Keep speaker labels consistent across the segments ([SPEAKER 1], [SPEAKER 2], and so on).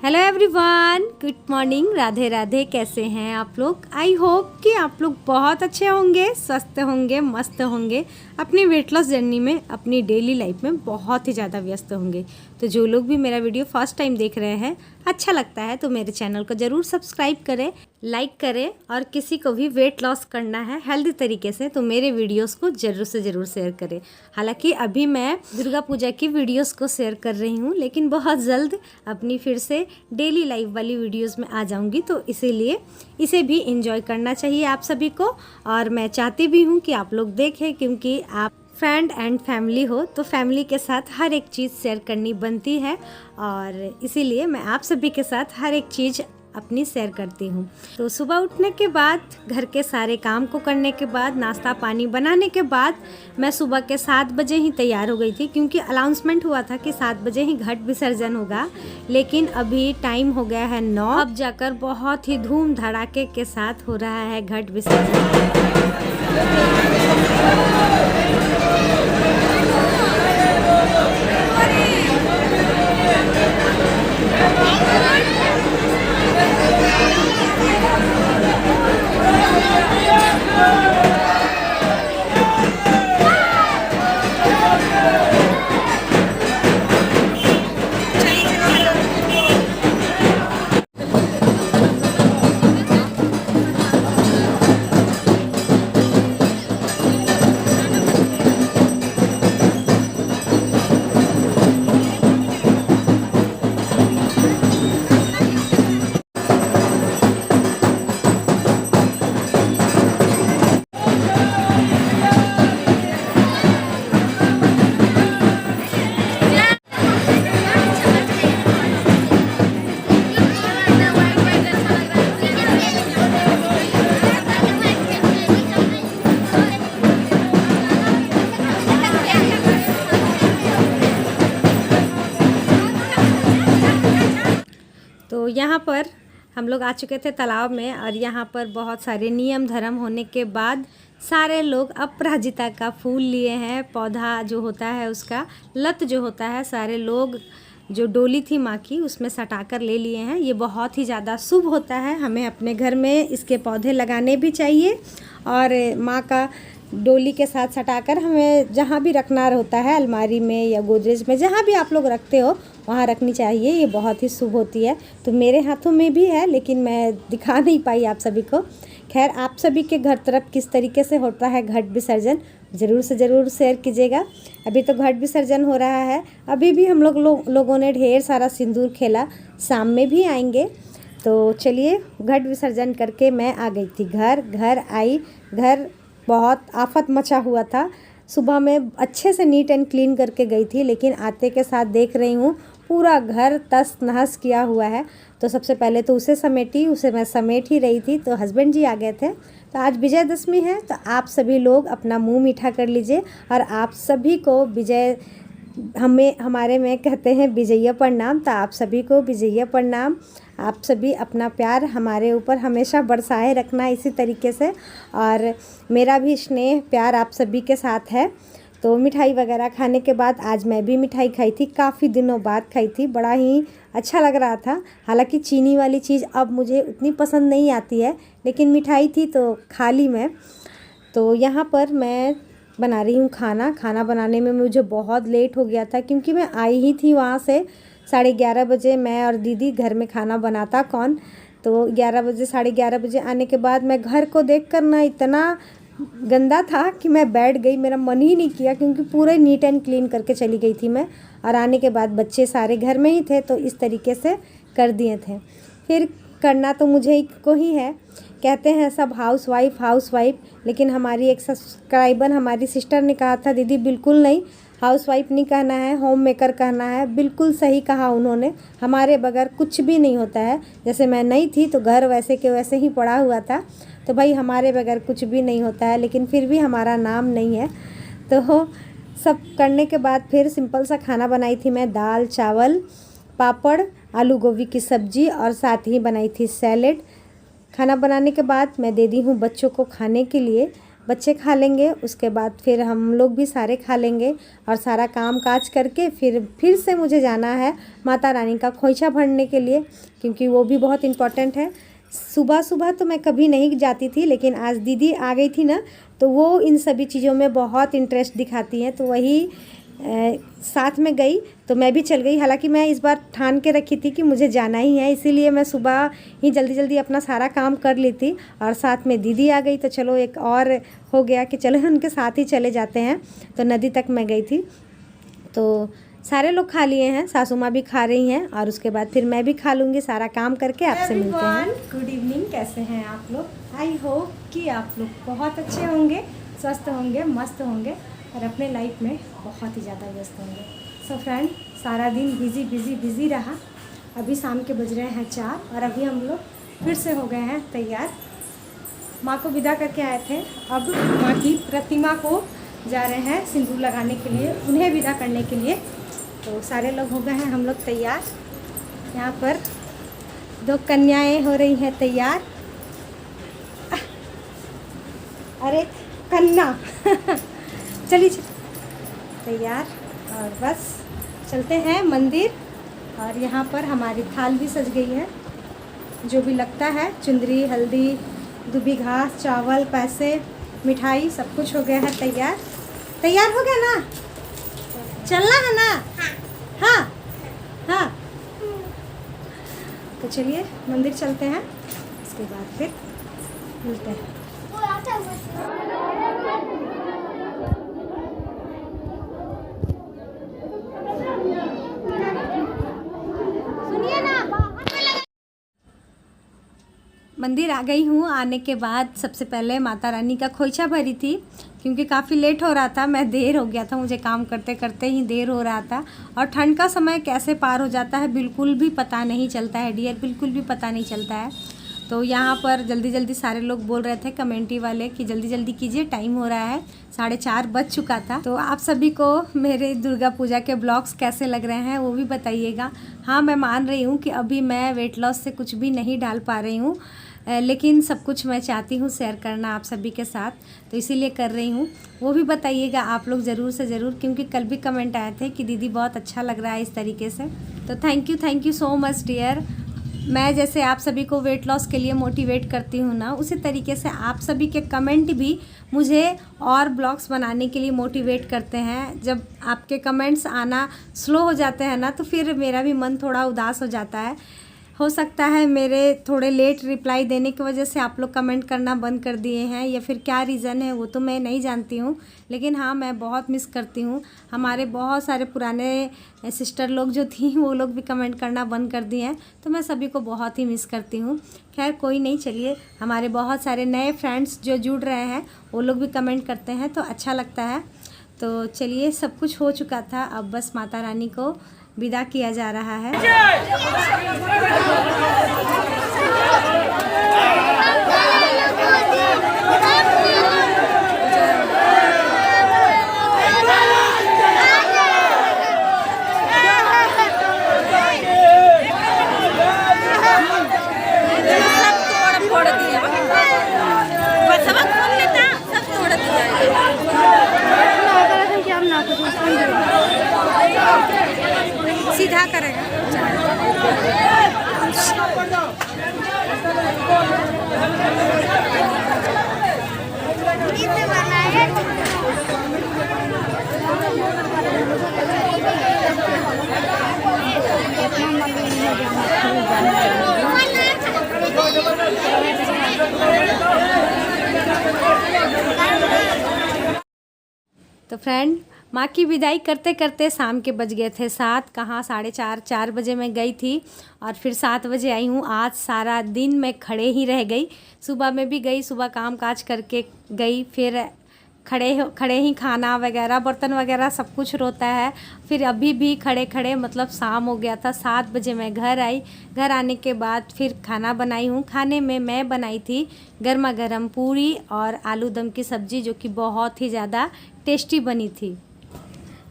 [SPEAKER 1] Hello everyone, good morning, Radhe Radhe. कैसे हैं आप लोग? आई होप कि आप लोग बहुत अच्छे होंगे, स्वस्थ होंगे, मस्त होंगे, अपनी वेट लॉस जर्नी में, अपनी डेली लाइफ में बहुत ही ज़्यादा व्यस्त होंगे। तो जो लोग भी मेरा वीडियो फर्स्ट टाइम देख रहे हैं, अच्छा लगता है तो मेरे चैनल को ज़रूर सब्सक्राइब करें, लाइक करें, और किसी को भी वेट लॉस करना है हेल्दी तरीके से तो मेरे वीडियोस को ज़रूर से ज़रूर शेयर करें। हालांकि अभी मैं दुर्गा पूजा की वीडियोस को शेयर कर रही हूँ, लेकिन बहुत जल्द अपनी फिर से डेली लाइफ वाली वीडियोस में आ जाऊँगी, तो इसीलिए इसे भी एंजॉय करना चाहिए आप सभी को। और मैं चाहती भी हूँ कि आप लोग देखें, क्योंकि आप फ्रेंड एंड फैमिली हो तो फैमिली के साथ हर एक चीज़ शेयर करनी बनती है, और इसीलिए मैं आप सभी के साथ हर एक चीज़ अपनी शेयर करती हूँ। तो सुबह उठने के बाद, घर के सारे काम को करने के बाद, नाश्ता पानी बनाने के बाद मैं सुबह के 7 बजे ही तैयार हो गई थी, क्योंकि अनाउंसमेंट हुआ था कि 7 बजे ही घट विसर्जन होगा। लेकिन अभी टाइम हो गया है 9, अब जाकर बहुत ही धूम धड़ाके के साथ हो रहा है घट विसर्जन। तो यहाँ पर हम लोग आ चुके थे तालाब में, और यहाँ पर बहुत सारे नियम धर्म होने के बाद सारे लोग अपराजिता का फूल लिए हैं। पौधा जो होता है उसका लत जो होता है, सारे लोग जो डोली थी माँ की उसमें सटाकर ले लिए हैं। ये बहुत ही ज़्यादा शुभ होता है, हमें अपने घर में इसके पौधे लगाने भी चाहिए, और माँ का डोली के साथ सटाकर हमें जहाँ भी रखना होता है, अलमारी में या गोदरेज में, जहाँ भी आप लोग रखते हो वहाँ रखनी चाहिए। ये बहुत ही शुभ होती है। तो मेरे हाथों में भी है, लेकिन मैं दिखा नहीं पाई आप सभी को। खैर, आप सभी के घर तरफ किस तरीके से होता है घट विसर्जन, ज़रूर से ज़रूर शेयर कीजिएगा। अभी तो घट विसर्जन हो रहा है, अभी भी हम लोगों ने ढेर सारा सिंदूर खेला, शाम में भी आएंगे। तो चलिए, घट विसर्जन करके मैं आ गई थी घर आई। घर बहुत आफत मचा हुआ था। सुबह में अच्छे से नीट एंड क्लीन करके गई थी, लेकिन आते के साथ देख रही हूँ पूरा घर तस नहस किया हुआ है। तो सबसे पहले तो उसे मैं समेट ही रही थी, तो हस्बैंड जी आ गए थे। तो आज विजयदशमी है, तो आप सभी लोग अपना मुंह मीठा कर लीजिए, और आप सभी को हमारे में कहते हैं विजया प्रणाम। तो आप सभी को विजया प्रणाम। आप सभी अपना प्यार हमारे ऊपर हमेशा बरसाए रखना इसी तरीके से, और मेरा भी स्नेह प्यार आप सभी के साथ है। तो मिठाई वगैरह खाने के बाद आज मैं भी मिठाई खाई थी, काफ़ी दिनों बाद खाई थी, बड़ा ही अच्छा लग रहा था। हालांकि चीनी वाली चीज़ अब मुझे उतनी पसंद नहीं आती है, लेकिन मिठाई थी तो खा ली मैं। तो यहाँ पर मैं बना रही हूँ खाना बनाने में मुझे बहुत लेट हो गया था, क्योंकि मैं आई ही थी वहाँ से 11:30 बजे। मैं और दीदी, घर में खाना बनाता कौन। तो 11 बजे 11:30 बजे आने के बाद मैं घर को देख कर ना इतना गंदा था कि मैं बैठ गई, मेरा मन ही नहीं किया, क्योंकि पूरे नीट एंड क्लीन करके चली गई थी मैं। और आने के बाद बच्चे सारे घर में ही थे, तो इस तरीके से कर दिए थे। फिर करना तो मुझे को ही है, कहते हैं सब हाउस वाइफ, लेकिन हमारी एक सब्सक्राइबर, हमारी सिस्टर ने कहा था दीदी बिल्कुल नहीं, हाउस वाइफ नहीं कहना है, होम मेकर कहना है। बिल्कुल सही कहा उन्होंने, हमारे बगैर कुछ भी नहीं होता है। जैसे मैं नहीं थी तो घर वैसे के वैसे ही पड़ा हुआ था, तो भाई हमारे बगैर कुछ भी नहीं होता है, लेकिन फिर भी हमारा नाम नहीं है। तो सब करने के बाद फिर सिंपल सा खाना बनाई थी मैं, दाल चावल पापड़, आलू गोभी की सब्जी, और साथ ही बनाई थी सैलेड। खाना बनाने के बाद मैं दे दी हूँ बच्चों को खाने के लिए। बच्चे खा लेंगे, उसके बाद फिर हम लोग भी सारे खा लेंगे और सारा काम काज करके फिर से मुझे जाना है माता रानी का खोइछा भरने के लिए, क्योंकि वो भी बहुत इम्पोर्टेंट है। सुबह सुबह तो मैं कभी नहीं जाती थी, लेकिन आज दीदी आ गई थी ना, तो वो इन सभी चीज़ों में बहुत इंटरेस्ट दिखाती हैं, तो वही साथ में गई, तो मैं भी चल गई। हालांकि मैं इस बार ठान के रखी थी कि मुझे जाना ही है, इसीलिए मैं सुबह ही जल्दी जल्दी अपना सारा काम कर ली थी और साथ में दीदी आ गई, तो चलो एक और हो गया कि चलो उनके साथ ही चले जाते हैं। तो नदी तक मैं गई थी, तो सारे लोग खा लिए हैं, सासू माँ भी खा रही हैं और उसके बाद फिर मैं भी खा लूँगी। सारा काम करके आपसे मिलते हैं। गुड इवनिंग, कैसे हैं आप लोग? आई होप कि आप लोग बहुत अच्छे होंगे, स्वस्थ होंगे, मस्त होंगे और अपने लाइफ में बहुत ही ज़्यादा व्यस्त होंगे। सो फ्रेंड, सारा दिन बिज़ी रहा। अभी शाम के बज रहे हैं 4 और अभी हम लोग फिर से हो गए हैं तैयार। माँ को विदा करके आए थे, अब माँ की प्रतिमा को जा रहे हैं सिंदूर लगाने के लिए, उन्हें विदा करने के लिए। तो सारे लोग हो गए हैं हम लोग तैयार। यहाँ पर 2 कन्याएं हो रही हैं तैयार। अरे कन्या चलिए तैयार और बस चलते हैं मंदिर। और यहाँ पर हमारी थाल भी सज गई है, जो भी लगता है, चुंदरी, हल्दी, दूबी घास, चावल, पैसे, मिठाई, सब कुछ हो गया है तैयार। तैयार हो गया ना? चलना है ना? हाँ हाँ। तो चलिए मंदिर चलते हैं, इसके बाद फिर मिलते हैं। मंदिर आ गई हूँ। आने के बाद सबसे पहले माता रानी का खोइछा भरी थी, क्योंकि काफ़ी लेट हो रहा था, मैं देर हो गया था, मुझे काम करते करते ही देर हो रहा था। और ठंड का समय कैसे पार हो जाता है बिल्कुल भी पता नहीं चलता है डियर, बिल्कुल भी पता नहीं चलता है। तो यहाँ पर जल्दी जल्दी सारे लोग बोल रहे थे, कमेंट्री वाले, कि जल्दी जल्दी कीजिए, टाइम हो रहा है, 4:30 बज चुका था। तो आप सभी को मेरे दुर्गा पूजा के ब्लॉग्स कैसे लग रहे हैं वो भी बताइएगा। हाँ, मैं मान रही हूँ कि अभी मैं वेट लॉस से कुछ भी नहीं डाल पा रही हूँ, लेकिन सब कुछ मैं चाहती हूँ शेयर करना आप सभी के साथ, तो इसीलिए कर रही हूँ। वो भी बताइएगा आप लोग ज़रूर से ज़रूर, क्योंकि कल भी कमेंट आए थे कि दीदी बहुत अच्छा लग रहा है इस तरीके से। तो thank you so much dear. मैं जैसे आप सभी को वेट लॉस के लिए मोटिवेट करती हूँ ना, उसी तरीके से आप सभी के कमेंट भी मुझे और ब्लॉग्स बनाने के लिए मोटिवेट करते हैं। जब आपके कमेंट्स आना स्लो हो जाते हैं ना, तो फिर मेरा भी मन थोड़ा उदास हो जाता है। हो सकता है मेरे थोड़े लेट रिप्लाई देने की वजह से आप लोग कमेंट करना बंद कर दिए हैं, या फिर क्या रीज़न है वो तो मैं नहीं जानती हूँ, लेकिन हाँ, मैं बहुत मिस करती हूँ। हमारे बहुत सारे पुराने सिस्टर लोग जो थी वो लोग भी कमेंट करना बंद कर दिए हैं, तो मैं सभी को बहुत ही मिस करती हूँ। खैर कोई नहीं, चलिए, हमारे बहुत सारे नए फ्रेंड्स जो जुड़ रहे हैं वो लोग भी कमेंट करते हैं, तो अच्छा लगता है। तो चलिए, सब कुछ हो चुका था, अब बस माता रानी को विदा किया जा रहा है। सीधा करेगा। तो फ्रेंड, माँ की विदाई करते करते शाम के बज गए थे 7, कहाँ 4:30 बजे मैं गई थी और फिर 7 बजे आई हूँ। आज सारा दिन मैं खड़े ही रह गई। सुबह में भी गई, सुबह काम काज करके गई, फिर खड़े ही खाना वगैरह, बर्तन वगैरह सब कुछ रोता है। फिर अभी भी खड़े खड़े, मतलब शाम हो गया था। 7 बजे मैं घर आई। घर आने के बाद फिर खाना बनाई हूँ। खाने में मैं बनाई थी गर्मा गर्म पूरी और आलू दम की सब्ज़ी, जो कि बहुत ही ज़्यादा टेस्टी बनी थी।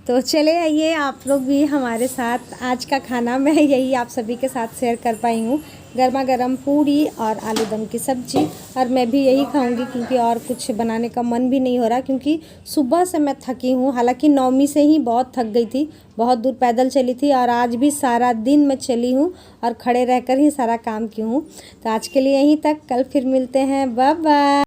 [SPEAKER 1] तो चले आइए आप लोग भी हमारे साथ। आज का खाना मैं यही आप सभी के साथ शेयर कर पाई हूँ, गर्मा गर्म पूड़ी और आलू दम की सब्जी। और मैं भी यही खाऊंगी क्योंकि और कुछ बनाने का मन भी नहीं हो रहा, क्योंकि सुबह से मैं थकी हूँ। हालांकि 9वीं से ही बहुत थक गई थी, बहुत दूर पैदल चली थी और आज भी सारा दिन मैं चली हूँ और खड़े रहकर ही सारा काम की हूँ। तो आज के लिए यहीं तक, कल फिर मिलते हैं, बाय बाय।